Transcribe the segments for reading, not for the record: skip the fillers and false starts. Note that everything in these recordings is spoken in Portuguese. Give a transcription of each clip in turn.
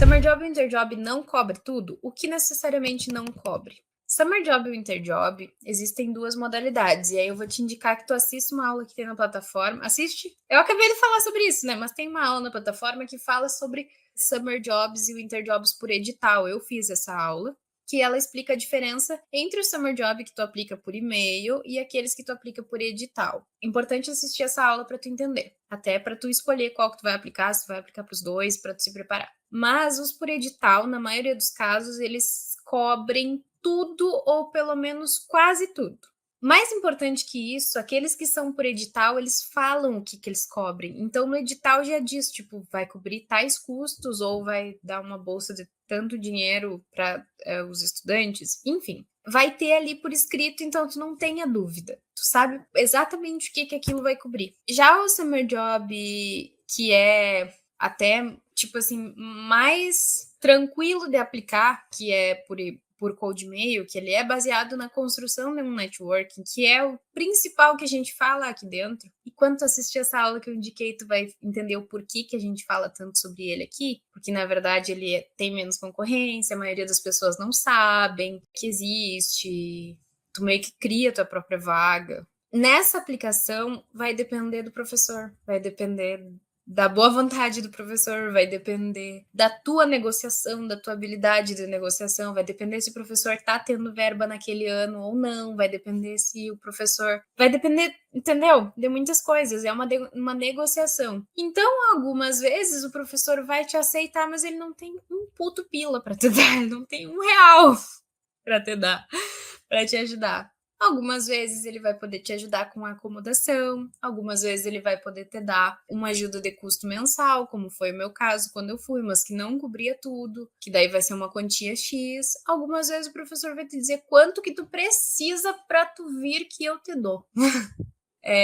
Summer Job e Interjob não cobre tudo? O que necessariamente não cobre? Summer Job e Interjob, existem duas modalidades, e aí eu vou te indicar que tu assista uma aula que tem na plataforma. Assiste? Eu acabei de falar sobre isso, né? Mas tem uma aula na plataforma que fala sobre Summer Jobs e o Interjobs por edital. Eu fiz essa aula, que ela explica a diferença entre o Summer Job que tu aplica por e-mail e aqueles que tu aplica por edital. Importante assistir essa aula para tu entender, até para tu escolher qual que tu vai aplicar, se tu vai aplicar para os dois, para tu se preparar. Mas os por edital, na maioria dos casos, eles cobrem tudo ou pelo menos quase tudo. Mais importante que isso, aqueles que são por edital, eles falam o que eles cobrem. Então, no edital já diz, tipo, vai cobrir tais custos ou vai dar uma bolsa de tanto dinheiro para os estudantes. Enfim, vai ter ali por escrito, então tu não tenha dúvida. Tu sabe exatamente o que aquilo vai cobrir. Já o Summer Job, que é até, tipo assim, mais tranquilo de aplicar, que é por cold mail, que ele é baseado na construção de um networking, que é o principal que a gente fala aqui dentro. E quando tu assistir essa aula que eu indiquei, tu vai entender o porquê que a gente fala tanto sobre ele aqui, porque na verdade ele tem menos concorrência, a maioria das pessoas não sabem que existe, tu meio que cria a tua própria vaga. Nessa aplicação vai depender do professor, vai depender da boa vontade do professor, vai depender da tua negociação, da tua habilidade de negociação, vai depender se o professor tá tendo verba naquele ano ou não, vai depender se o professor... Vai depender, entendeu? De muitas coisas, é uma negociação. Então, algumas vezes o professor vai te aceitar, mas ele não tem um puto pila pra te dar, ele não tem R$1 pra te dar, pra te ajudar. Algumas vezes ele vai poder te ajudar com a acomodação, algumas vezes ele vai poder te dar uma ajuda de custo mensal, como foi o meu caso quando eu fui, mas que não cobria tudo, que daí vai ser uma quantia X. Algumas vezes o professor vai te dizer quanto que tu precisa para tu vir que eu te dou.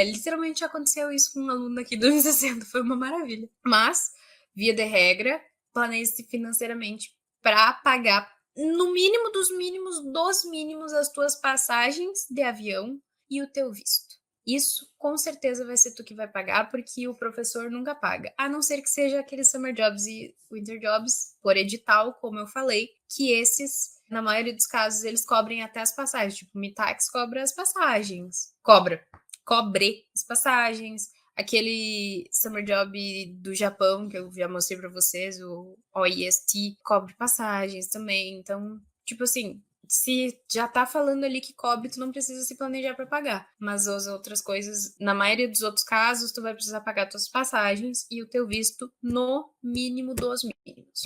Literalmente aconteceu isso com um aluno aqui do 60, foi uma maravilha. Mas, via de regra, planeje-se financeiramente para pagar no mínimo dos mínimos as tuas passagens de avião e o teu visto. Isso com certeza vai ser tu que vai pagar, porque o professor nunca paga, a não ser que seja aqueles Summer Jobs e Winter Jobs por edital, como eu falei, que esses, na maioria dos casos, eles cobrem até as passagens, tipo, o Mitax cobra as passagens, cobre as passagens. Aquele Summer Job do Japão, que eu já mostrei para vocês, o OIST, cobre passagens também. Então, tipo assim, se já tá falando ali que cobre, tu não precisa se planejar para pagar. Mas as outras coisas, na maioria dos outros casos, tu vai precisar pagar tuas passagens e o teu visto no mínimo dos mínimos.